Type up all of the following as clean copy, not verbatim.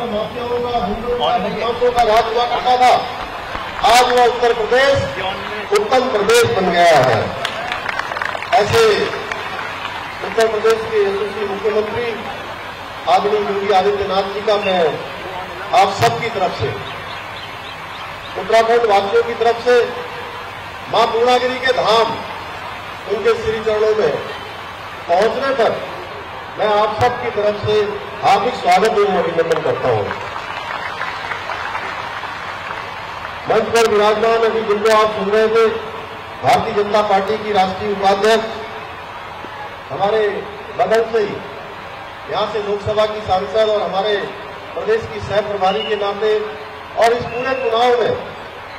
माफियाओं का, हिंदुओं का राज हुआ करता था, आज वह उत्तर प्रदेश उत्तम प्रदेश बन गया है। ऐसे उत्तर प्रदेश के यशस्वी मुख्यमंत्री आदरणीय योगी आदित्यनाथ जी का मैं आप सबकी तरफ से, उत्तराखंड वासियों की तरफ से मां पूर्णागिरी के धाम उनके श्री चरणों में पहुंचने पर मैं आप सबकी तरफ से हार्दिक स्वागत एवं अभिनंदन करता हूं। मंच पर विराजमान अभी जिनको आप सुन रहे थे, भारतीय जनता पार्टी की राष्ट्रीय उपाध्यक्ष, हमारे बगल से ही यहां से लोकसभा की सांसद और हमारे प्रदेश की सह प्रभारी के नाते और इस पूरे चुनाव में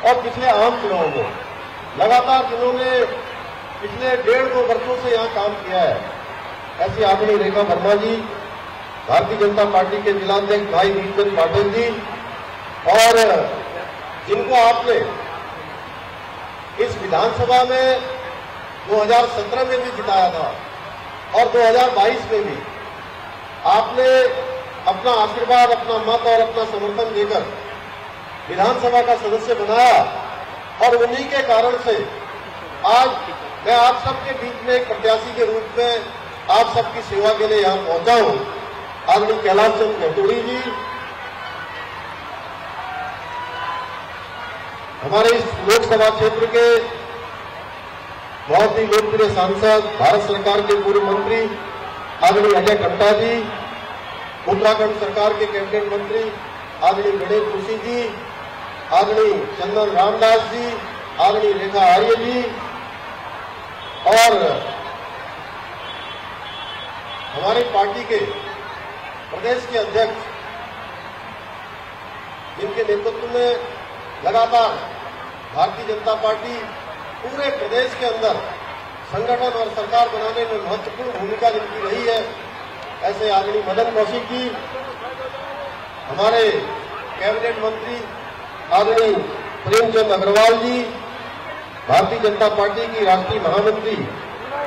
और पिछले आम चुनाव में लगातार जिन्होंने पिछले 1.5-2 वर्षों से यहां काम किया है, ऐसी आदरणीय रेखा वर्मा जी, भारतीय जनता पार्टी के जिलाध्यक्ष भाई वीरचंद पाटिल जी, और जिनको आपने इस विधानसभा में 2017 में भी जिताया था और 2022 में भी आपने अपना आशीर्वाद, अपना मत और अपना समर्थन देकर विधानसभा का सदस्य बनाया, और उन्हीं के कारण से आज मैं आप सबके बीच में एक प्रत्याशी के रूप में आप सबकी सेवा के लिए यहां पहुंचा हूं। आदरणीय कैलाश चंद नेतोड़ी जी, हमारे इस लोकसभा क्षेत्र के बहुत ही लोकप्रिय सांसद, भारत सरकार के पूर्व मंत्री आदरणीय अजय टट्टा जी, उत्तराखंड सरकार के कैबिनेट मंत्री आदरणीय गणेश जोशी जी, आदरणीय चंदन रामदास जी, आदरणीय रेखा आर्य जी, और हमारी पार्टी के प्रदेश के अध्यक्ष, जिनके नेतृत्व में लगातार भारतीय जनता पार्टी पूरे प्रदेश के अंदर संगठन और सरकार बनाने में महत्वपूर्ण भूमिका जिनकी रही है, ऐसे आदरणीय मदन कौशिक जी, हमारे कैबिनेट मंत्री आदरणीय प्रेमचंद अग्रवाल जी, भारतीय जनता पार्टी की राष्ट्रीय महामंत्री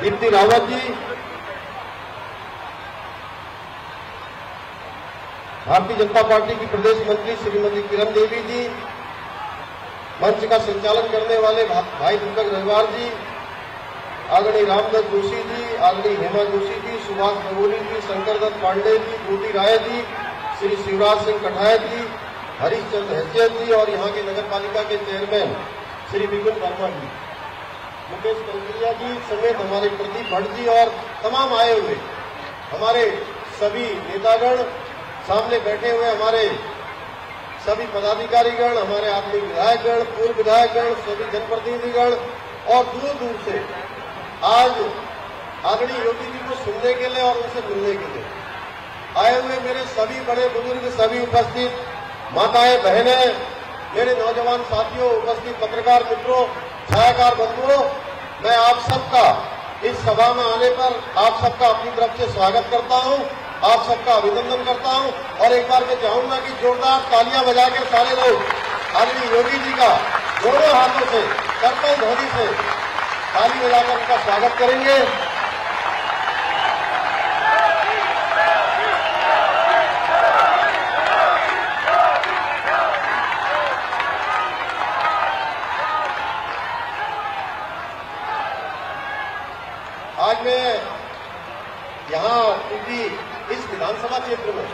दीप्ति रावत जी, भारतीय जनता पार्टी की प्रदेश मंत्री श्रीमती किरण देवी जी, मंच का संचालन करने वाले भाई दीपक रविवार जी, आदरणीय रामदत्त जोशी जी, आदरणीय हेमा जोशी जी, सुभाष बंगोली जी, शंकर दत्त पांडे जी, ज्योति राय जी, श्री शिवराज सिंह कठायत जी, हरीशचंद्र हैसियत जी, और यहाँ के नगर पालिका के चेयरमैन श्री विपिन वर्मा जी, मुकेश कलकरिया जी समेत हमारे प्रदीप भट्ट जी और तमाम आए हुए हमारे सभी नेतागण, सामने बैठे हुए हमारे सभी पदाधिकारीगण, हमारे आदमी विधायकगण, पूर्व विधायकगण, सभी जनप्रतिनिधिगण और दूर दूर से आज आदरणीय योगी जी को सुनने के लिए और उनसे मिलने के लिए आए हुए मेरे सभी बड़े बुजुर्ग, सभी उपस्थित माताएं, बहनें, मेरे नौजवान साथियों, उपस्थित पत्रकार मित्रों, छायाकार बंधुओं, मैं आप सबका इस सभा में आने पर आप सबका अपनी तरफ से स्वागत करता हूं, आप सबका अभिनंदन करता हूं, और एक बार मैं चाहूंगा कि जोरदार तालियां बजाकर सारे लोग आदरणीय योगी जी का दोनों हाथों से करतल ध्वनि से ताली बजाकर उनका स्वागत करेंगे। आज मैं यहाँ क्योंकि इस विधानसभा क्षेत्र में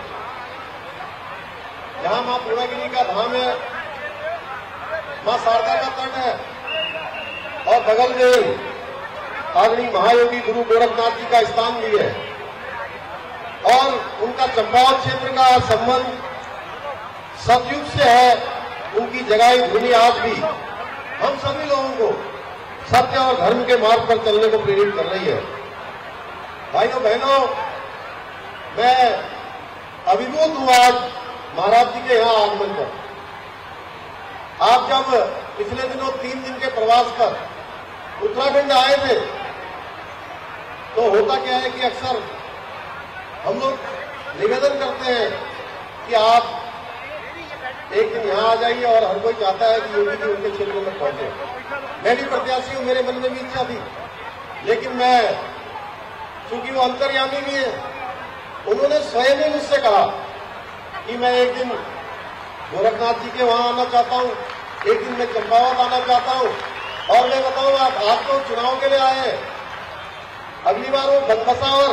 जहां मां पूर्णागिरी का धाम है, मां शारदा का तट है, और बगल में आदरणीय महायोगी गुरु गोरखनाथ जी का स्थान भी है, और उनका चंपावत क्षेत्र का संबंध सतयुग से है, उनकी जगाई धुनी आज भी हम सभी लोगों को सत्य और धर्म के मार्ग पर चलने को प्रेरित कर रही है। भाइयों बहनों, मैं अभिभूत हूं आज महाराज जी के यहां आगमन पर। आप जब पिछले दिनों 3 दिन के प्रवास पर उत्तराखंड आए थे, तो होता क्या है कि अक्सर हम लोग निवेदन करते हैं कि आप एक दिन यहां आ जाइए, और हर कोई चाहता है कि योगी जी उनके क्षेत्र में पहुंचे। मैं भी प्रत्याशी हूं, मेरे मन में भी इच्छा थी, लेकिन मैं, चूंकि वो अंतर्यामी भी है, उन्होंने स्वयं ही मुझसे कहा कि मैं एक दिन गोरखनाथ जी के वहां आना चाहता हूं, एक दिन मैं चंपावत आना चाहता हूं। और मैं बताऊं, आप तो चुनाव के लिए आए हैं, अगली बार वो बनबसा और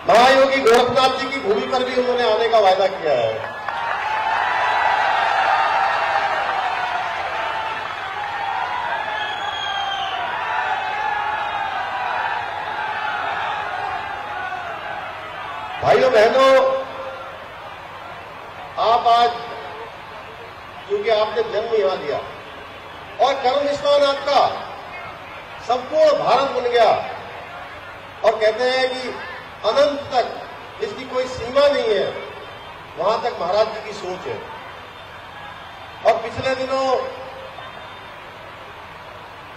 महायोगी गोरखनाथ जी की भूमि पर भी उन्होंने आने का वायदा किया है। भाइयों बहनों, आप आज क्योंकि आपने जन्म यहां लिया और कर्म स्थान आपका संपूर्ण भारत बन गया, और कहते हैं कि अनंत तक इसकी कोई सीमा नहीं है, वहां तक महाराज जी की सोच है। और पिछले दिनों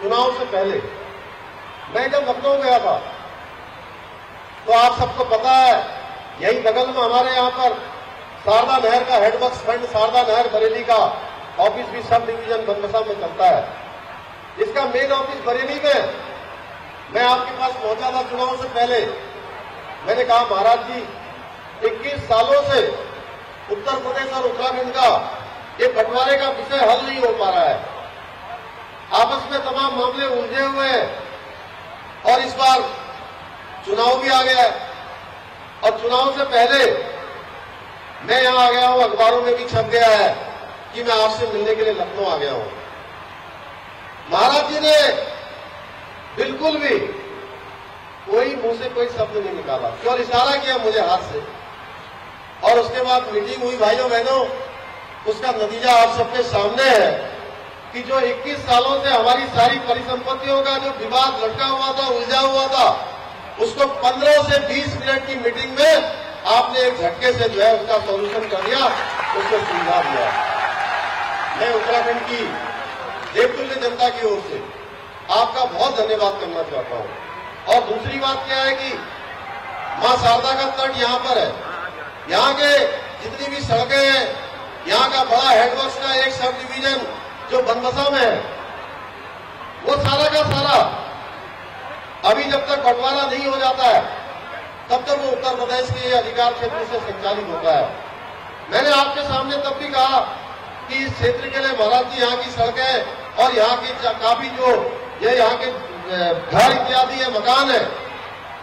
चुनाव से पहले मैं जब लखनऊ गया था, तो आप सबको पता है, यही बगल में हमारे यहां पर शारदा नहर का हेडवर्क्स फंड, शारदा नहर बरेली का ऑफिस भी सब डिवीजन बनबसा में चलता है। इसका मेन ऑफिस बरेली में। मैं आपके पास पहुंचा था चुनाव से पहले, मैंने कहा महाराज जी 21 सालों से उत्तर प्रदेश और उत्तराखंड का ये बंटवारे का विषय हल नहीं हो पा रहा है, आपस में तमाम मामले उलझे हुए हैं, और इस बार चुनाव भी आ गया है। और चुनाव से पहले मैं यहां आ गया हूं, अखबारों में भी छप गया है कि मैं आपसे मिलने के लिए लखनऊ आ गया हूं। महाराज जी ने बिल्कुल भी कोई मुंह से कोई शब्द नहीं निकाला, केवल इशारा किया मुझे हाथ से, और उसके बाद मीटिंग हुई। भाइयों बहनों, उसका नतीजा आप सबके सामने है कि जो 21 सालों से हमारी सारी परिसंपत्तियों का जो विवाद लटका हुआ था, उलझा हुआ था, उसको 15 से 20 मिनट की मीटिंग में आपने एक झटके से जो है उसका सॉल्यूशन कर दिया, उसको सुलझा दिया। मैं उत्तराखंड की देवतुल्य जनता की ओर से आपका बहुत धन्यवाद करना चाहता हूं। और दूसरी बात क्या है कि मां शारदा का तट यहां पर है, यहां के जितनी भी सड़कें हैं, यहां का बड़ा हेडवर्क्स का एक सब डिवीजन जो बनबसा में है, वो सारा का सारा अभी जब तक बंटवारा नहीं हो जाता है तब तक वो उत्तर प्रदेश के अधिकार क्षेत्र से संचालित होता है। मैंने आपके सामने तब भी कहा कि इस क्षेत्र के लिए महाराज जी यहाँ की सड़कें और यहाँ की काफी जो ये यहाँ के घर इत्यादि है, मकान है,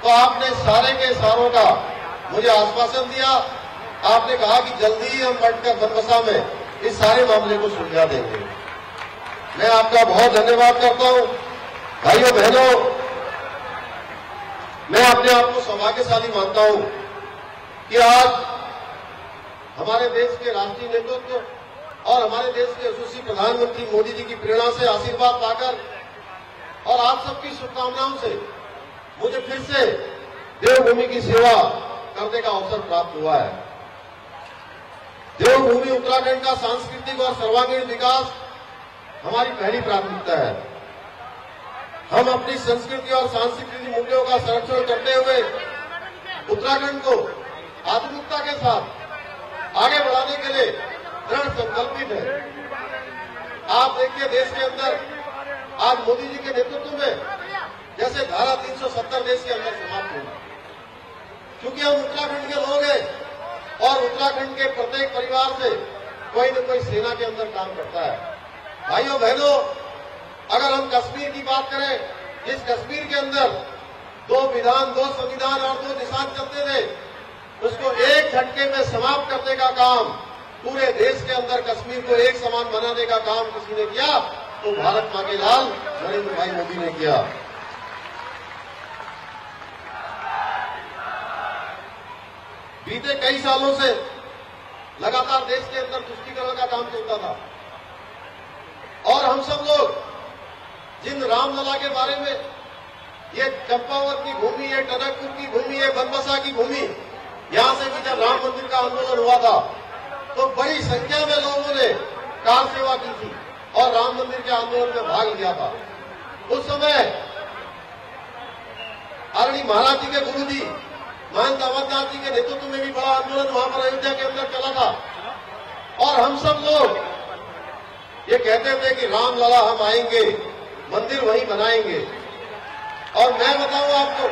तो आपने सारे के सारों का मुझे आश्वासन दिया। आपने कहा कि जल्दी ही हम बैठकर बनबसा में इस सारे मामले को सुलझा देंगे। मैं आपका बहुत धन्यवाद करता हूं। भाइयों बहनों, मैं अपने आप को सौभाग्यशाली मानता हूं कि आज हमारे देश के राष्ट्रीय नेतृत्व और हमारे देश के यशस्वी प्रधानमंत्री मोदी जी की प्रेरणा से आशीर्वाद पाकर और आप सबकी शुभकामनाओं से मुझे फिर से देवभूमि की सेवा करने का अवसर प्राप्त हुआ है। देवभूमि उत्तराखंड का सांस्कृतिक और सर्वांगीण विकास हमारी पहली प्राथमिकता है। हम अपनी संस्कृति और सांस्कृतिक मूल्यों का संरक्षण करते हुए उत्तराखंड को आधुनिकता के साथ आगे बढ़ाने के लिए दृढ़ संकल्पित है। आप देखिए, देश के अंदर आज मोदी जी के नेतृत्व में जैसे धारा 370 देश के अंदर समाप्त हुई, क्योंकि हम उत्तराखंड के लोग हैं और उत्तराखंड के प्रत्येक परिवार से कोई न कोई सेना के अंदर काम करता है। भाइयों बहनों, अगर हम कश्मीर की बात करें, जिस कश्मीर के अंदर 2 विधान, 2 संविधान और 2 निशान चलते थे, उसको एक झटके में समाप्त करने का काम, पूरे देश के अंदर कश्मीर को एक समान बनाने का काम किसी ने किया तो भारत मां के लाल नरेंद्र भाई मोदी ने किया। बीते कई सालों से लगातार देश के अंदर तुष्टीकरण का काम चलता था, और हम सब लोग जिन रामलला के बारे में, ये चंपावत की भूमि, ये टनकपुर की भूमि, ये बनबसा की भूमि, यहां से भी जब राम मंदिर का आंदोलन हुआ था तो बड़ी संख्या में लोगों ने कार सेवा की थी और राम मंदिर के आंदोलन में भाग लिया था। उस समय आदरणीय महाराज जी के गुरु जी महंत अमरनाथ जी के नेतृत्व में भी बड़ा आंदोलन वहां पर अयोध्या के अंदर चला था, और हम सब लोग ये कहते थे कि रामलला हम आएंगे, मंदिर वहीं बनाएंगे। और मैं बताऊं आपको,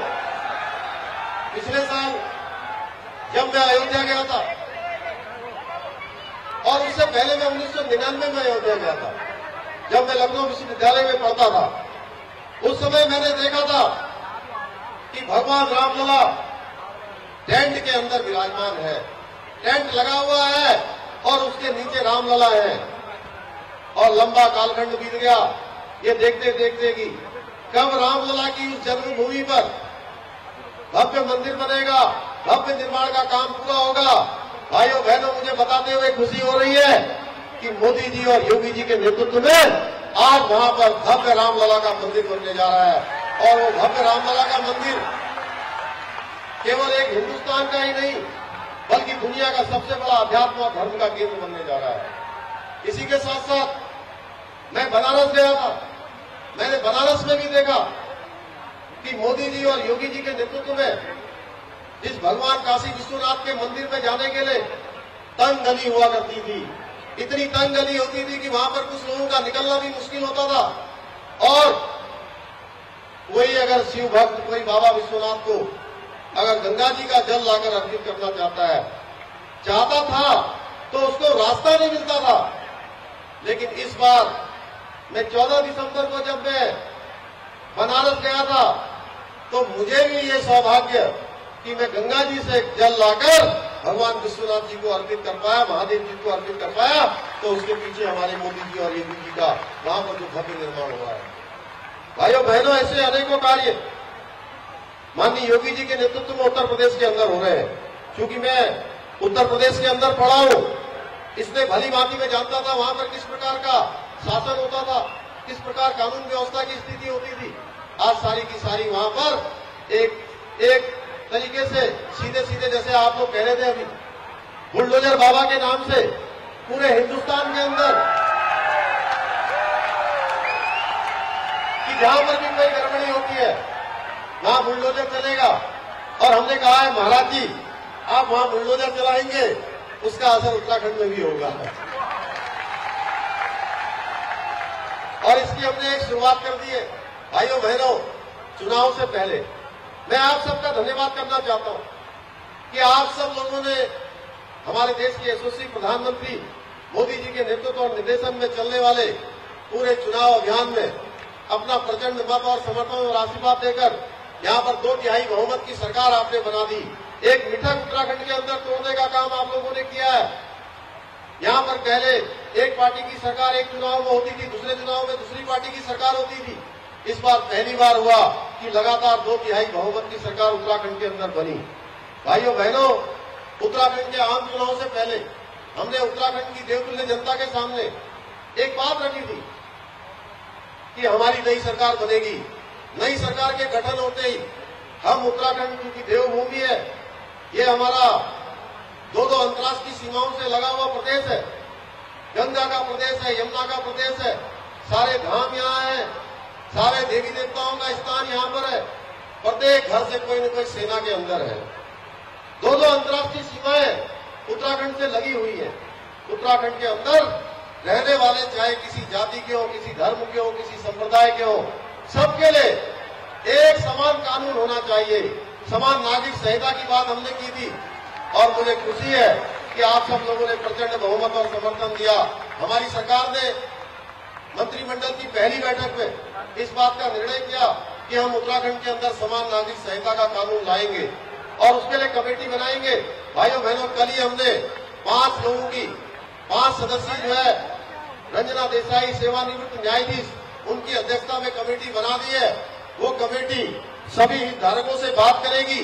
पिछले साल जब मैं अयोध्या गया था और उससे पहले मैं 1999 में अयोध्या गया था, जब मैं लखनऊ विश्वविद्यालय में पढ़ता था। उस समय मैंने देखा था कि भगवान रामलला टेंट के अंदर विराजमान है, टेंट लगा हुआ है और उसके नीचे रामलला है। और लंबा कालखंड बीत गया ये देखते देखते कि कब रामलला की उस जन्मभूमि पर भव्य मंदिर बनेगा, भव्य निर्माण का काम पूरा होगा। भाइयों बहनों, मुझे बताते हुए खुशी हो रही है कि मोदी जी और योगी जी के नेतृत्व में आज वहां पर भव्य रामलला का मंदिर बनने जा रहा है। और वो भव्य रामलला का मंदिर केवल एक हिंदुस्तान का ही नहीं बल्कि दुनिया का सबसे बड़ा अध्यात्म और धर्म का केंद्र बनने जा रहा है। इसी के साथ साथ मैं बनारस गया था, मैंने बनारस में भी देखा कि मोदी जी और योगी जी के नेतृत्व में जिस भगवान काशी विश्वनाथ के मंदिर में जाने के लिए तंग गली हुआ करती थी, इतनी तंग गली होती थी कि वहां पर कुछ लोगों का निकलना भी मुश्किल होता था। और कोई अगर शिव भक्त कोई बाबा विश्वनाथ को अगर गंगा जी का जल लाकर अर्पित करना चाहता था तो उसको रास्ता नहीं मिलता था। लेकिन इस बार मैं 14 दिसंबर को जब मैं बनारस गया था तो मुझे भी ये सौभाग्य कि मैं गंगा जी से जल लाकर भगवान विश्वनाथ जी को अर्पित कर पाया, महादेव जी को अर्पित कर पाया। तो उसके पीछे हमारे मोदी जी और योगी जी का वहां पर जो भव्य निर्माण हुआ है। भाइयों बहनों, ऐसे अनेकों कार्य माननीय योगी जी के नेतृत्व में उत्तर प्रदेश के अंदर हो रहे हैं। क्योंकि मैं उत्तर प्रदेश के अंदर पढ़ा हूं, इसलिए भली भांति में जानता था वहां पर किस प्रकार का शासन होता था, किस प्रकार कानून व्यवस्था की स्थिति होती थी। आज सारी की सारी वहां पर एक तरीके से सीधे सीधे, जैसे आप लोग कह रहे थे अभी, बुलडोजर बाबा के नाम से पूरे हिंदुस्तान के अंदर कि जहां पर भी कोई गड़बड़ी होती है वहां बुलडोजर चलेगा। और हमने कहा है महाराज जी आप वहां बुलडोजर चलाएंगे, उसका असर उत्तराखंड में भी होगा। और इसकी हमने एक शुरुआत कर दी है। भाइयों बहनों, चुनाव से पहले मैं आप सबका धन्यवाद करना चाहता हूं कि आप सब लोगों ने हमारे देश के यशस्वी प्रधानमंत्री मोदी जी के नेतृत्व और निर्देशन में चलने वाले पूरे चुनाव अभियान में अपना प्रचंड मत और समर्थन और आशीर्वाद देकर यहाँ पर 2/3 बहुमत की सरकार आपने बना दी। एक मिथक उत्तराखंड के अंदर तोड़ने का काम आप लोगों ने किया है। यहाँ पर पहले एक पार्टी की सरकार एक चुनाव में होती थी, दूसरे चुनाव में दूसरी पार्टी की सरकार होती थी। इस बार पहली बार हुआ कि लगातार 2/3 बहुमत की सरकार उत्तराखंड के अंदर बनी। भाइयों बहनों, उत्तराखंड के आम चुनाव से पहले हमने उत्तराखंड की देवतुल्य जनता के सामने एक बात रखी थी कि हमारी नई सरकार बनेगी। नई सरकार के गठन होते ही हम उत्तराखंड की देवभूमि है, ये हमारा 2 अंतर्राष्ट्रीय सीमाओं से लगा हुआ प्रदेश है, गंगा का प्रदेश है, यमुना का प्रदेश है, सारे धाम यहाँ है, सारे देवी देवताओं का स्थान यहाँ पर है, प्रत्येक घर से कोई न कोई सेना के अंदर है। 2 अंतर्राष्ट्रीय सीमाएं उत्तराखंड से लगी हुई है। उत्तराखंड के अंदर रहने वाले चाहे किसी जाति के हो, किसी धर्म के हो, किसी संप्रदाय के हो, सबके लिए एक समान कानून होना चाहिए। समान नागरिक संहिता की बात हमने की थी और मुझे खुशी है कि आप सब लोगों ने प्रचंड बहुमत और समर्थन दिया। हमारी सरकार ने मंत्रिमंडल की पहली बैठक में इस बात का निर्णय किया कि हम उत्तराखंड के अंदर समान नागरिक संहिता का कानून लाएंगे और उसके लिए कमेटी बनाएंगे। भाइयों बहनों, कल ही हमने 5 लोगों की 5 सदस्यीय जो है रंजना देसाई सेवानिवृत्त न्यायाधीश, उनकी अध्यक्षता में कमेटी बना दी है। वो कमेटी सभी हितधारकों से बात करेगी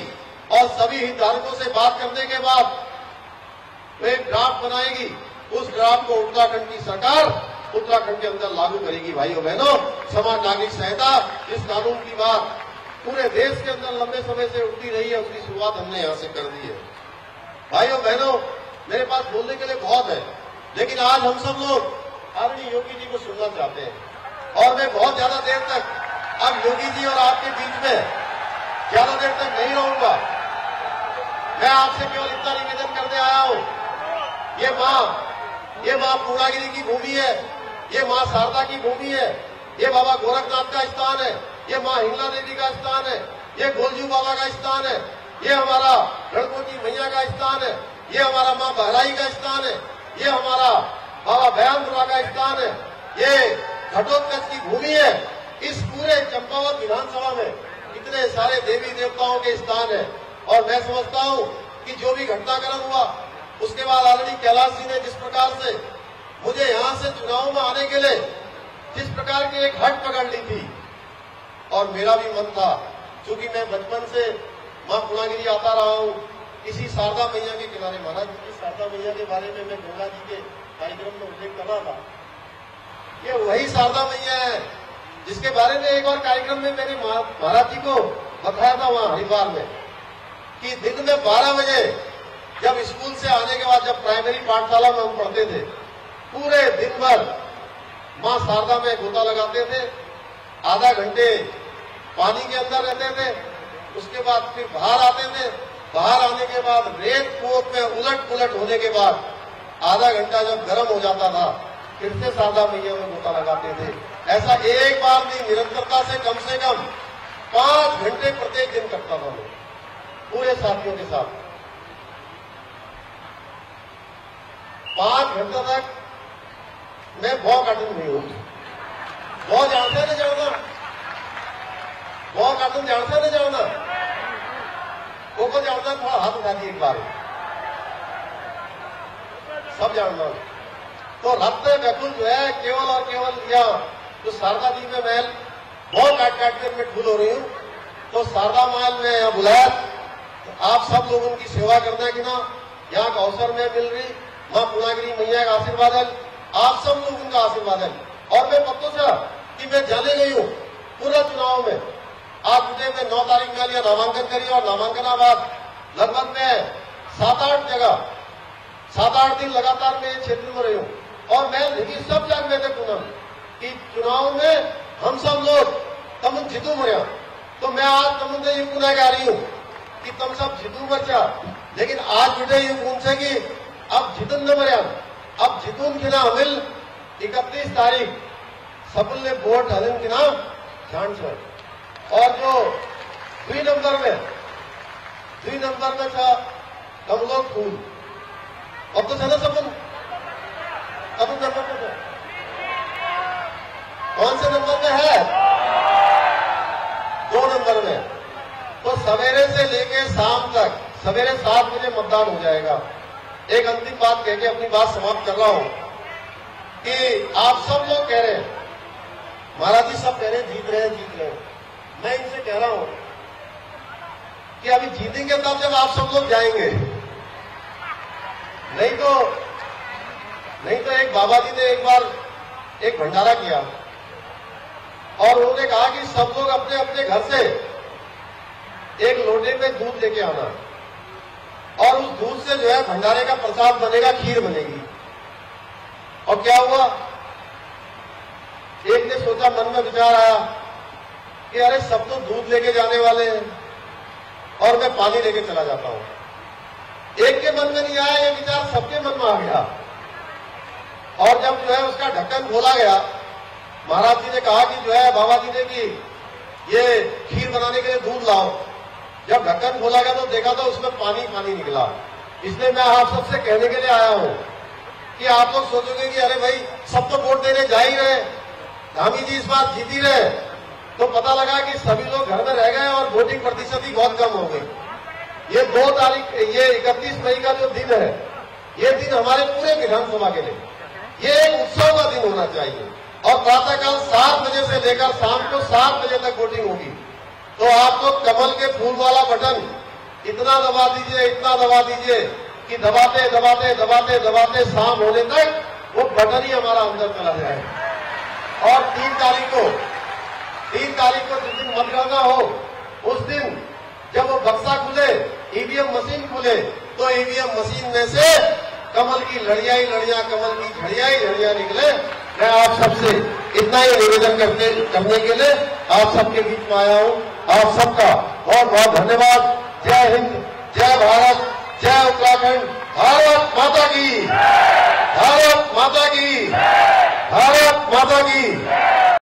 और सभी हितधारकों से बात करने के बाद वो एक ड्राफ्ट बनाएगी। उस ड्राफ्ट को उत्तराखंड की सरकार उत्तराखंड के अंदर लागू करेगी। भाइयों बहनों, समान नागरिक संहिता, इस कानून की बात पूरे देश के अंदर लंबे समय से उठती रही है, उसकी शुरुआत हमने यहाँ से कर दी है। भाइयों बहनों, मेरे पास बोलने के लिए बहुत है, लेकिन आज हम सब लोग आदरणीय योगी जी को सुनना चाहते हैं और मैं बहुत ज्यादा देर तक अब योगी जी और आपके बीच में ज्यादा देर तक नहीं रहूंगा। मैं आपसे केवल इतना निवेदन करने आया हूं, ये माँ पूर्णागिरी की भूमि है, ये माँ शारदा की भूमि है, ये बाबा गोरखनाथ का स्थान है, ये माँ हिंगला देवी का स्थान है, ये गोलजू बाबा का स्थान है, ये हमारा रणकोटी मैया का स्थान है, ये हमारा माँ बहराई का स्थान है। ये हमारा बाबा बयानपुरा का स्थान है, ये घटोत्कच की भूमि है। इस पूरे चंपावत विधानसभा में इतने सारे देवी देवताओं के स्थान है और मैं समझता हूं कि जो भी घटनाक्रम हुआ उसके बाद आदरणीय कैलाश जी ने जिस प्रकार से मुझे यहां से चुनाव में आने के लिए जिस प्रकार की एक हट पकड़ ली थी, और मेरा भी मन था, क्योंकि मैं बचपन से मां पूर्णागिरी आता रहा हूं, इसी शारदा मैया के किनारे, महाराज जी की शारदा मैया के बारे में मैं गंगा जी के कार्यक्रम में उल्लेख कर रहा था। ये वही शारदा मैया है जिसके बारे में एक और कार्यक्रम में मैंने महाराज जी को बताया था वहां हरिद्वार में, कि दिन में 12 बजे जब स्कूल से आने के बाद, जब प्राइमरी पाठशाला में हम पढ़ते थे, पूरे दिन भर मां शारदा में गोता लगाते थे, आधा घंटे पानी के अंदर रहते थे, उसके बाद फिर बाहर आते थे, बाहर आने के बाद रेत पोत में उलट पुलट होने के बाद आधा घंटा जब गर्म हो जाता था फिर से शारदा मैया में गोता लगाते थे। ऐसा एक बार नहीं, निरंतरता से कम 5 घंटे प्रत्येक दिन करता था मैं पूरे साथियों के साथ। 5 घंटे तक मैं बॉ कार्टून नहीं हूं। बॉ जानते नहीं जानना, बॉ कार्टून जानते नहीं जानना, वो जानना, थोड़ा हाथ उठा दिए एक बार, सब जानना। तो रत्न व्याकुल जो है केवल और केवल यह जो शारदा जी में महल बहुत काट कर मैं ठूल हो रही हूं, तो शारदा महल में यहाँ बुलाया, तो आप सब लोग उनकी सेवा करना है कि ना, यहाँ का अवसर में मिल रही मां पूर्णागिरी मैया का आशीर्वाद है, आप सब लोग उनका आशीर्वाद है। और मैं पत्तों से कि मैं जाने गई हूँ पूरा चुनाव में, आज मुझे मैं 9 तारीख में लिया नामांकन करी और नामांकनाबाद लगभग मैं 7-8 जगह 7-8 दिन लगातार मैं क्षेत्र में रही हूँ, और मैं देखी सब जगह मैंने पूनम कि चुनाव में हम सब लोग तम जीतू मरिया, तो मैं आज तमुंदे ये पुनः गा रही हूँ कि तुम सब जीतू मरचा, लेकिन आज मुझे ये पूछे कि अब जीतन न मरिया, अब जीतून की ना हमिल 31 तारीख सबुल ने वोट हलिन की ना जान छोड़। और जो 2 नंबर में था हम लोग फूल, अब तो चलो सबन, अब नंबर पे कौन से नंबर में है? 2 नंबर में। तो सवेरे से लेके शाम तक, सवेरे 7 बजे मतदान हो जाएगा। एक अंतिम बात कह के अपनी बात समाप्त कर रहा हूं कि आप सब लोग कह रहे हैं, महाराज जी सब कह रहे हैं जीत रहे हैं, मैं इनसे कह रहा हूं कि अभी जीतेंगे तब जब आप सब लोग जाएंगे, नहीं तो एक बाबा जी ने एक बार एक भंडारा किया और उन्होंने कहा कि सब लोग अपने अपने घर से एक लोटे में दूध लेके आना, और उस दूध से जो है भंडारे का प्रसाद बनेगा, खीर बनेगी। और क्या हुआ, एक ने सोचा, मन में विचार आया कि अरे सब तो दूध लेके जाने वाले हैं और मैं पानी लेके चला जाता हूं। एक के मन में नहीं आया ये विचार, सबके मन में आ गया। और जब जो है उसका ढक्कन खोला गया, महाराज जी ने कहा कि जो है बाबा जी ने कि ये खीर बनाने के लिए दूध लाओ। जब ढक्कन खोला गया तो देखा तो उसमें पानी निकला। इसलिए मैं आप सबसे कहने के लिए आया हूं कि आप लोग सोचोगे कि अरे भाई सब तो वोट देने जा ही रहे, धामी जी इस बार जीत ही रहे, तो पता लगा कि सभी लोग घर में रह गए और वोटिंग प्रतिशत ही बहुत कम हो गई। ये 2 तारीख, ये 31 मई का जो दिन है, ये दिन हमारे पूरे विधानसभा के लिए ये एक उत्सव का दिन होना चाहिए। और प्रातःकाल 7 बजे से लेकर शाम को 7 बजे तक वोटिंग होगी। तो आप लोग कमल के फूल वाला बटन इतना दबा दीजिए, इतना दबा दीजिए कि दबाते दबाते दबाते दबाते शाम होने तक वो बटन ही हमारा अंदर चला जाए। और 3 तारीख को जिस दिन मतगणना हो, उस दिन जब वो बक्सा खुले, ईवीएम मशीन खुले, तो ईवीएम मशीन में से कमल की लड़ियां ही लड़ियां, कमल की झड़ियां ही झड़ियां निकले। मैं आप सबसे इतना ही निवेदन करने के लिए आप सबके बीच में आया हूं। आप सबका बहुत बहुत धन्यवाद। जय हिंद, जय भारत, जय उत्तराखंड। भारत माता की, भारत माता की, भारत माता की।